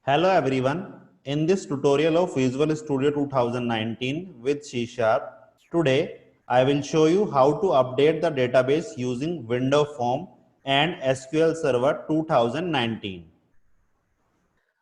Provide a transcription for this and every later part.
Hello everyone. In this tutorial of Visual Studio 2019 with C Sharp, today I will show you how to update the database using Windows Form and SQL Server 2019.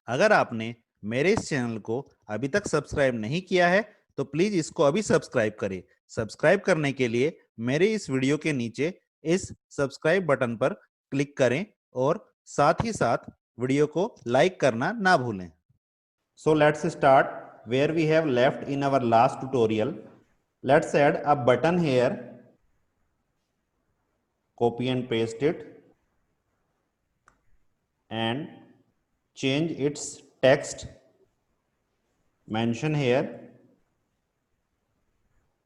अगर आपने मेरे इस channel को अभी तक subscribe नहीं किया है तो प्लीज इसको अभी सब्सक्राइब करें। सब्सक्राइब करने के लिए मेरे इस वीडियो के नीचे इस सब्सक्राइब बटन पर क्लिक करें और साथ ही साथ वीडियो को लाइक करना ना भूलें। So let's start where we have left in our last tutorial. Let's add a button here, copy and paste it and change its text. Mention here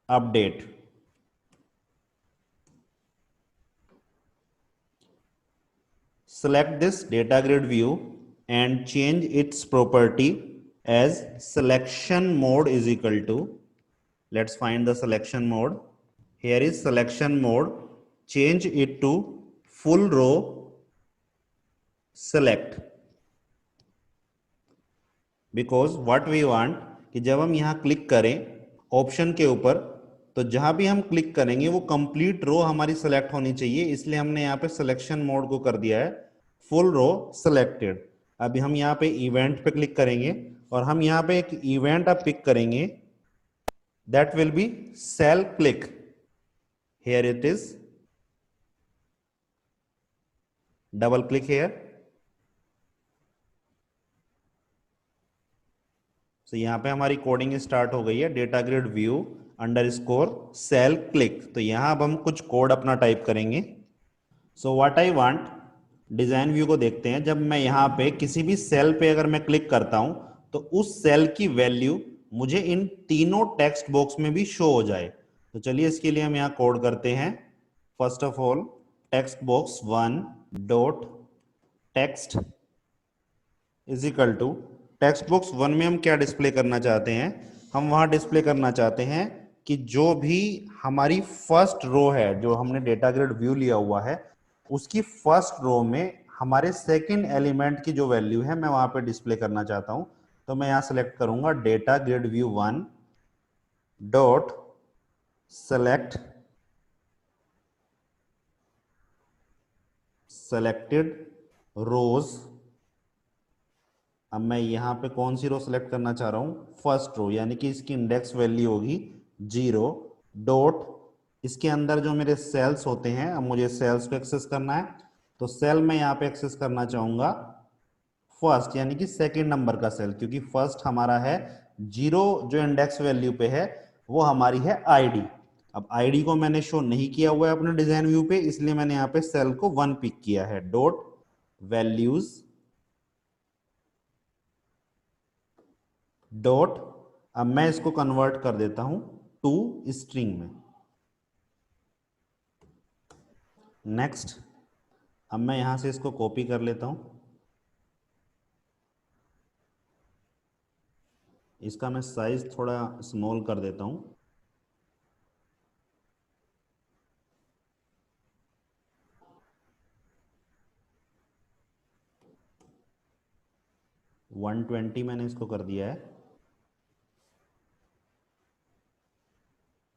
update. Select this data grid view and change its property as selection mode is equal to, let's find the selection mode. Here is selection mode. Change it to full row select, because what we want कि जब हम यहाँ click करें option के ऊपर तो जहां भी हम क्लिक करेंगे वो कंप्लीट रो हमारी सेलेक्ट होनी चाहिए, इसलिए हमने यहाँ पे सिलेक्शन मोड को कर दिया है फुल रो सिलेक्टेड। अभी हम यहाँ पे इवेंट पे क्लिक करेंगे और हम यहाँ पे एक इवेंट अब पिक करेंगे, that will be cell click. Here it is, double click here. तो यहाँ पे हमारी कोडिंग स्टार्ट हो गई है, data grid view underscore cell click. तो यहाँ अब हम कुछ कोड अपना टाइप करेंगे। So what I want, design view को देखते हैं। जब मैं यहाँ पे किसी भी सेल पे अगर मैं क्लिक करता हूं तो उस सेल की वैल्यू मुझे इन तीनों टेक्स्ट बॉक्स में भी शो हो जाए। तो चलिए इसके लिए हम यहाँ कोड करते हैं। First of all text box 1 dot text is equal to, text box 1 में हम क्या डिस्प्ले करना चाहते हैं, हम वहां डिस्प्ले करना चाहते हैं कि जो भी हमारी फर्स्ट रो है, जो हमने डेटा ग्रिड व्यू लिया हुआ है उसकी फर्स्ट रो में हमारे सेकंड एलिमेंट की जो वैल्यू है मैं वहां पे डिस्प्ले करना चाहता हूं। तो मैं यहां सेलेक्ट करूंगा data grid view 1 dot select selected rows. अब मैं यहां पे कौन सी रो सेलेक्ट करना चाह रहा हूं, फर्स्ट रो, यानी कि इसकी इंडेक्स वैल्यू होगी 0 डॉट, इसके अंदर जो मेरे सेल्स होते हैं, अब मुझे सेल्स को एक्सेस करना है तो सेल में यहां पे एक्सेस करना चाहूंगा फर्स्ट, यानी कि सेकंड नंबर का सेल, क्योंकि फर्स्ट हमारा है 0 जो इंडेक्स वैल्यू पे है वो हमारी है आईडी। अब आईडी को मैंने शो नहीं किया हुआ है अपने डिजाइन व्यू पे, इसलिए मैंने यहाँ पे सेल को 1 पिक किया है। डॉट वैल्यूज डॉट, अब मैं इसको कन्वर्ट कर देता हूं टू स्ट्रिंग में। नेक्स्ट, अब मैं यहां से इसको कॉपी कर लेता हूं, इसका मैं साइज थोड़ा स्मॉल कर देता हूं। वन 120 मैंने इसको कर दिया है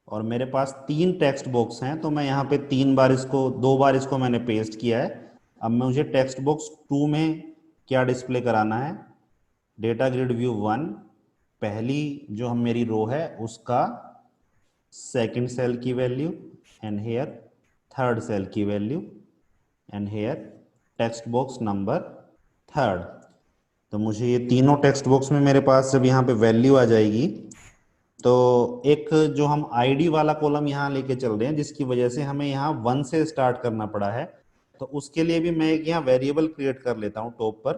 और मेरे पास 3 टेक्स्ट बॉक्स हैं तो मैं यहाँ पे 3 बार इसको, 2 बार इसको मैंने पेस्ट किया है। अब मुझे टेक्स्ट बॉक्स 2 में क्या डिस्प्ले कराना है, डेटा ग्रिड व्यू 1 पहली जो हम मेरी रो है उसका सेकंड सेल की value, and here third cell की value, and here text box number third. तो मुझे ये तीनों टेक्स्ट बॉक्स में मेरे पास जब यहाँ पे वैल्यू आ जाएगी तो एक जो हम आईडी वाला कॉलम यहाँ लेके चल रहे हैं जिसकी वजह से हमें यहाँ 1 से स्टार्ट करना पड़ा है, तो उसके लिए भी मैं एक यहाँ वेरिएबल क्रिएट कर लेता हूँ टॉप पर,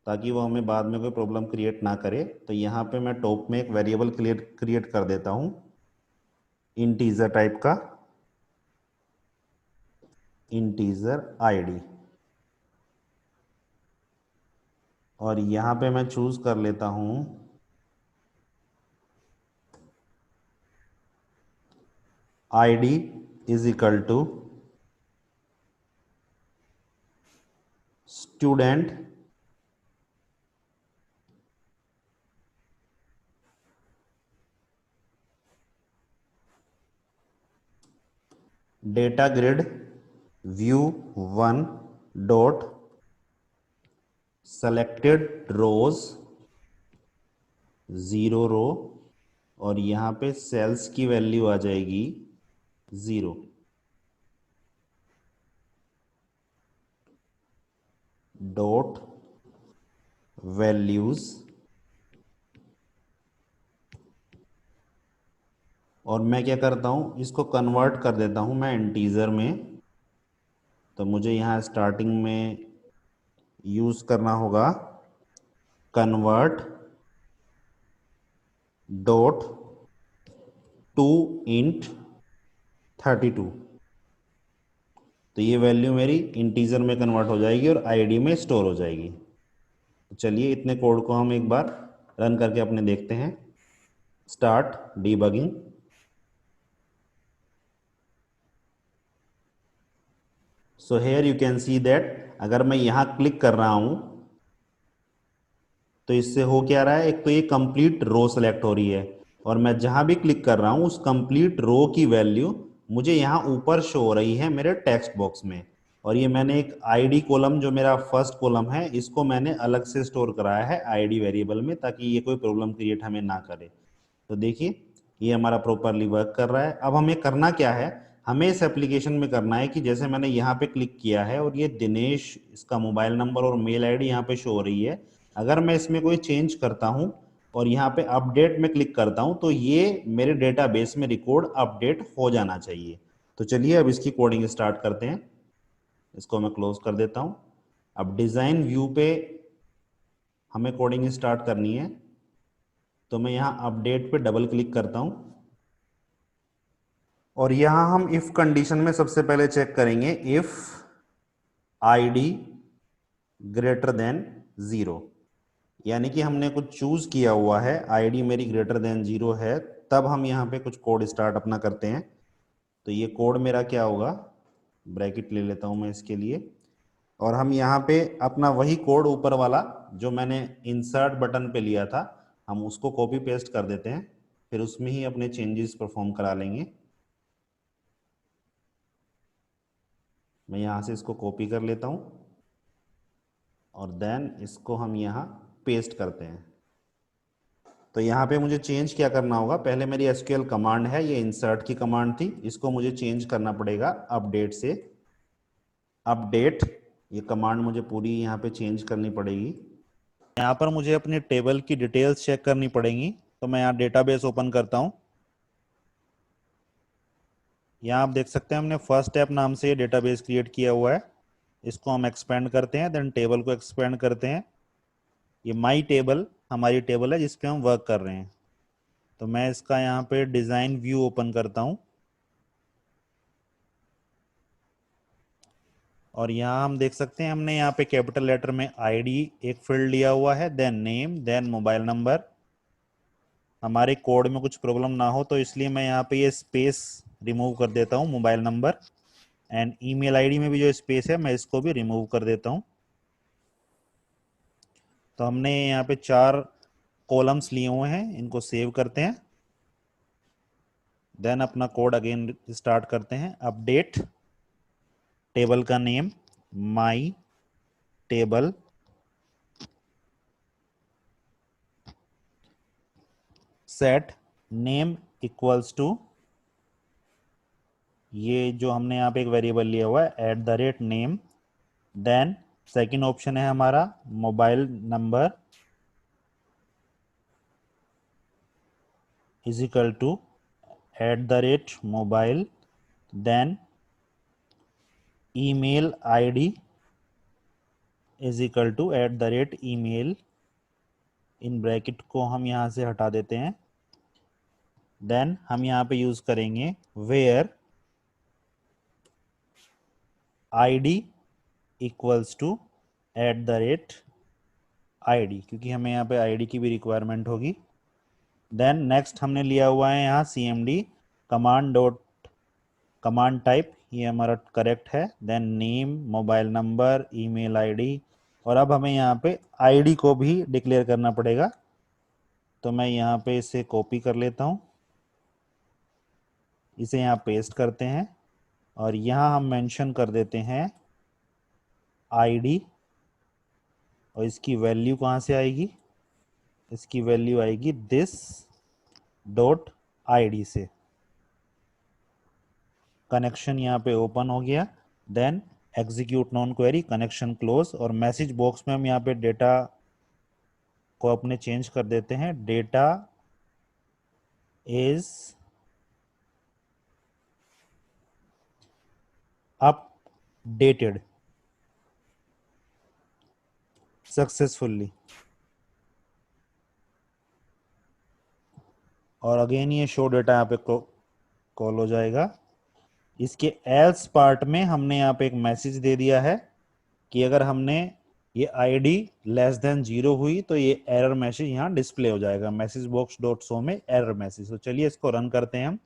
ताकि वो हमें बाद में कोई प्रॉब्लम क्रिएट ना करे। तो यहाँ पे मैं टॉप में एक वेरिएबल क्रिएट कर देता हूँ इंटीजर टाइप का, इंटीजर आईडी, और यहाँ पे मैं चूज कर लेता हूँ ID is equal to student data grid view 1 dot selected rows 0 row, और यहाँ पे सेल्स की वैल्यू आ जाएगी 0। डॉट वैल्यूज, और मैं क्या करता हूँ, इसको कन्वर्ट कर देता हूँ मैं इंटीजर में। तो मुझे यहाँ स्टार्टिंग में यूज करना होगा कन्वर्ट डॉट टू इंट 32। तो ये वैल्यू मेरी इंटीजर में कन्वर्ट हो जाएगी और आईडी में स्टोर हो जाएगी। तो चलिए इतने कोड को हम एक बार रन करके अपने देखते हैं। Start debugging. So here you can see that अगर मैं यहां क्लिक कर रहा हूं तो इससे हो क्या रहा है, एक तो ये कंप्लीट रो सेलेक्ट हो रही है, और मैं जहां भी क्लिक कर रहा हूं उस कंप्लीट रो की वैल्यू मुझे यहां ऊपर शो हो रही है मेरे टेक्स्ट बॉक्स में। और ये मैंने एक आईडी कॉलम, जो मेरा फर्स्ट कॉलम है, इसको मैंने अलग से स्टोर कराया है आईडी वेरिएबल में, ताकि ये कोई प्रॉब्लम क्रिएट हमें ना करे। तो देखिए ये हमारा प्रॉपरली वर्क कर रहा है। अब हमें करना क्या है, हमें इस एप्लीकेशन में करना है कि जैसे मैंने यहाँ पे क्लिक किया है और ये दिनेश, इसका मोबाइल नंबर और मेल आईडी यहाँ पे शो हो रही है, अगर मैं इसमें कोई चेंज करता हूँ और यहाँ पे अपडेट में क्लिक करता हूँ तो ये मेरे डेटाबेस में रिकॉर्ड अपडेट हो जाना चाहिए। तो चलिए अब इसकी कोडिंग स्टार्ट करते हैं। इसको मैं क्लोज कर देता हूँ। अब डिजाइन व्यू पे हमें कोडिंग स्टार्ट करनी है, तो मैं यहाँ अपडेट पे डबल क्लिक करता हूँ, और यहां हम इफ कंडीशन में सबसे पहले चेक करेंगे इफ आईडी ग्रेटर देन 0। यानी कि हमने कुछ चूज किया हुआ है, आईडी मेरी ग्रेटर देन 0 है, तब हम यहाँ पे कुछ कोड स्टार्ट अपना करते हैं। तो ये कोड मेरा क्या होगा, ब्रैकेट ले लेता हूं मैं इसके लिए, और हम यहाँ पे अपना वही कोड ऊपर वाला जो मैंने इंसर्ट बटन पे लिया था, हम उसको कॉपी पेस्ट कर देते हैं, फिर उसमें ही अपने चेंजेस परफॉर्म करा लेंगे। मैं यहाँ से इसको कॉपी कर लेता हूँ और देन इसको हम यहाँ पेस्ट करते हैं। तो यहाँ पे मुझे चेंज क्या करना होगा, पहले मेरी एसक्यूएल कमांड है, ये इंसर्ट की कमांड थी, इसको मुझे चेंज करना पड़ेगा अपडेट से अपडेट। ये कमांड मुझे पूरी यहाँ पे चेंज करनी पड़ेगी। यहाँ पर मुझे अपनी टेबल की डिटेल्स चेक करनी पड़ेंगी, तो मैं यहाँ डेटाबेस ओपन करता हूँ। यहाँ आप देख सकते हैं हमने फर्स्ट स्टेप नाम से ये डेटाबेस क्रिएट किया हुआ है। इसको हम एक्सपेंड करते हैं, देन टेबल को एक्सपेंड करते हैं। ये माई टेबल हमारी टेबल है जिस पे हम वर्क कर रहे हैं। तो मैं इसका यहाँ पे डिज़ाइन व्यू ओपन करता हूँ, और यहाँ हम देख सकते हैं हमने यहाँ पे कैपिटल लेटर में आईडी एक फील्ड लिया हुआ है, then name, then mobile number. हमारे कोड में कुछ प्रॉब्लम ना हो तो इसलिए मैं यहाँ पे ये स्पेस रिमूव कर देता हूँ, mobile number. And email ID में भी जो स्पेस है मैं इसको भी रिमूव कर देता हूँ। तो हमने यहाँ पे 4 कॉलम्स लिए हुए हैं, इनको सेव करते हैं। देन अपना कोड अगेन स्टार्ट करते हैं। अपडेट टेबल का name my table, set name equals to, ये जो हमने यहाँ पे एक वेरिएबल लिया हुआ है @name। देन सेकंड ऑप्शन है हमारा mobile number is equal to @mobile। Then email ID is equal to @email। इन ब्रैकेट को हम यहाँ से हटा देते हैं। देन हम यहाँ पे यूज करेंगे where ID equals to @id, क्योंकि हमें यहाँ पे आईडी की भी रिक्वायरमेंट होगी। देन नेक्स्ट हमने लिया हुआ है यहाँ cmd command dot command type, ये हमारा करेक्ट है। Then name, mobile number, email ID, और अब हमें यहाँ पे आईडी को भी डिक्लेयर करना पड़ेगा। तो मैं यहाँ पे इसे कॉपी कर लेता हूँ, इसे यहाँ पेस्ट करते हैं। और यहाँ हम मेंशन कर देते हैं आईडी, और इसकी वैल्यू कहाँ से आएगी, इसकी वैल्यू आएगी दिस डॉट आईडी से। कनेक्शन यहाँ पे ओपन हो गया। Then execute non query, connection close, और मैसेज बॉक्स में हम यहाँ पे डेटा को अपने चेंज कर देते हैं, डेटा इज अपडेटेड सक्सेसफुली। और अगेन ये शो डेटा यहाँ पे कॉल हो जाएगा। इसके एल्स पार्ट में हमने यहाँ पे एक मैसेज दे दिया है कि अगर हमने ये आईडी लेस देन 0 हुई तो ये एरर मैसेज यहाँ डिस्प्ले हो जाएगा, मैसेज बॉक्स डॉट शो में एरर मैसेज। तो चलिए इसको रन करते हैं हम।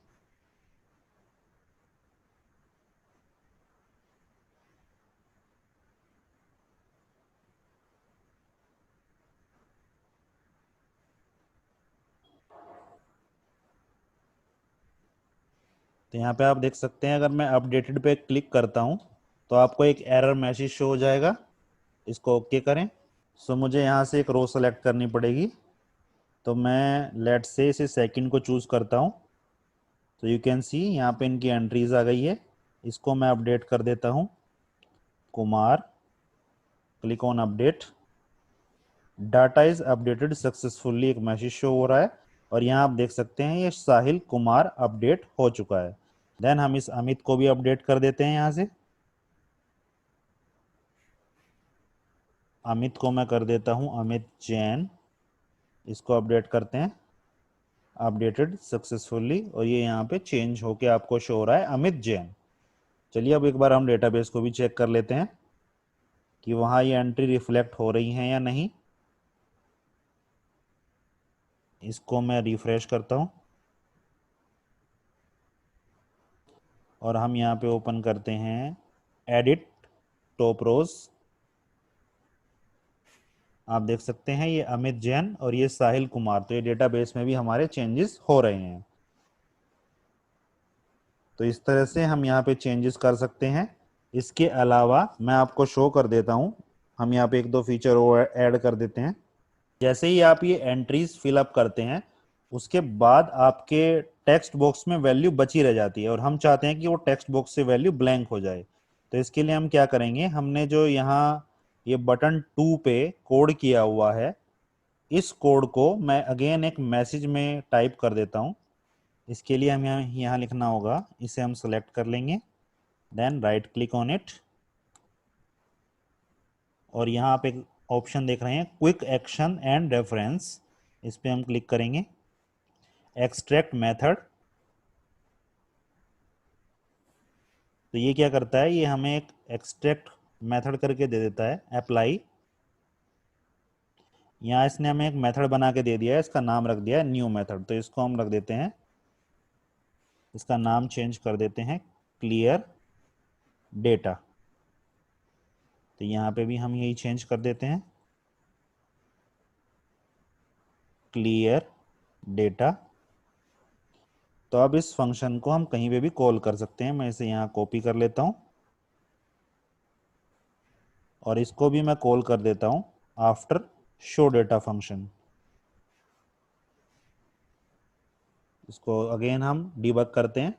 तो यहाँ पे आप देख सकते हैं, अगर मैं अपडेटेड पे क्लिक करता हूँ तो आपको एक एरर मैसेज शो हो जाएगा। इसको ओके करें। सो मुझे यहाँ से एक रो सेलेक्ट करनी पड़ेगी, तो मैं लेट से इसे सेकंड को चूज करता हूँ। तो यू कैन सी यहाँ पे इनकी एंट्रीज आ गई है। इसको मैं अपडेट कर देता हूँ, Kumar, click on update, data is updated successfully, एक मैसेज शो हो रहा है। और यहाँ आप देख सकते हैं ये साहिल कुमार अपडेट हो चुका है। देन हम इस अमित को भी अपडेट कर देते हैं। यहाँ से अमित को मैं कर देता हूँ अमित जैन, इसको अपडेट करते हैं, अपडेटेड सक्सेसफुली, और ये यहाँ पे चेंज होके आपको शो हो रहा है अमित जैन। चलिए अब एक बार हम डेटाबेस को भी चेक कर लेते हैं कि वहाँ ये एंट्री रिफ्लेक्ट हो रही हैं या नहीं। इसको मैं रिफ्रेश करता हूँ और हम यहाँ पे ओपन करते हैं एडिट टॉप रोज। आप देख सकते हैं ये अमित जैन और ये साहिल कुमार, तो ये डेटाबेस में भी हमारे चेंजेस हो रहे हैं। तो इस तरह से हम यहाँ पे चेंजेस कर सकते हैं। इसके अलावा मैं आपको शो कर देता हूँ, हम यहाँ पे एक दो फीचर और ऐड कर देते हैं। जैसे ही आप ये एंट्रीज फिलअप करते हैं उसके बाद आपके टेक्स्ट बॉक्स में वैल्यू बची रह जाती है और हम चाहते हैं कि वो टेक्स्ट बॉक्स से वैल्यू ब्लैंक हो जाए। तो इसके लिए हम क्या करेंगे, हमने जो यहाँ ये बटन 2 पे कोड किया हुआ है, इस कोड को मैं अगेन एक मैसेज में टाइप कर देता हूँ। इसके लिए हम यहाँ लिखना होगा, इसे हम सेलेक्ट कर लेंगे, then right click on it, और यहाँ आप एक ऑप्शन देख रहे हैं क्विक एक्शन एंड रेफरेंस, इस पे हम क्लिक करेंगे। एक्सट्रैक्ट मेथड, तो ये क्या करता है, ये हमें एक एक्सट्रैक्ट मेथड करके दे देता है। अप्लाई, यहाँ इसने हमें एक मेथड बना के दे दिया है, इसका नाम रख दिया है न्यू मेथड, तो इसको हम रख देते हैं, इसका नाम चेंज कर देते हैं क्लियर डेटा। तो यहाँ पे भी हम यही चेंज कर देते हैं क्लियर डेटा। तो अब इस फंक्शन को हम कहीं पे भी कॉल कर सकते हैं। मैं इसे यहाँ कॉपी कर लेता हूँ और इसको भी मैं कॉल कर देता हूँ आफ्टर शो डेटा फंक्शन। इसको अगेन हम डिबग करते हैं।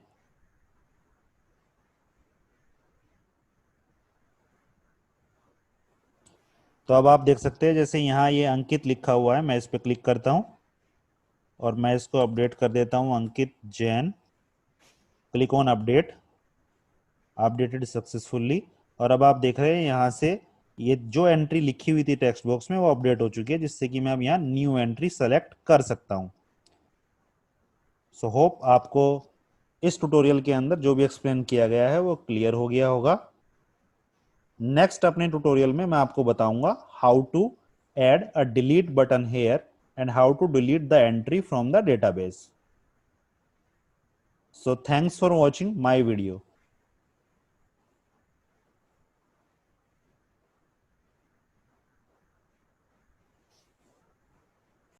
तो अब आप देख सकते हैं जैसे यहाँ ये अंकित लिखा हुआ है, मैं इस पर क्लिक करता हूँ और मैं इसको अपडेट कर देता हूँ Ankit Jain, click on update, updated successfully. और अब आप देख रहे हैं यहाँ से ये जो एंट्री लिखी हुई थी टेक्स्ट बॉक्स में वो अपडेट हो चुकी है, जिससे कि मैं अब यहाँ न्यू एंट्री सेलेक्ट कर सकता हूँ। सो होप आपको इस ट्यूटोरियल के अंदर जो भी एक्सप्लेन किया गया है वो क्लियर हो गया होगा। नेक्स्ट अपने ट्यूटोरियल में मैं आपको बताऊंगा how to add a delete button here and how to delete the entry from the database. So thanks for watching my video.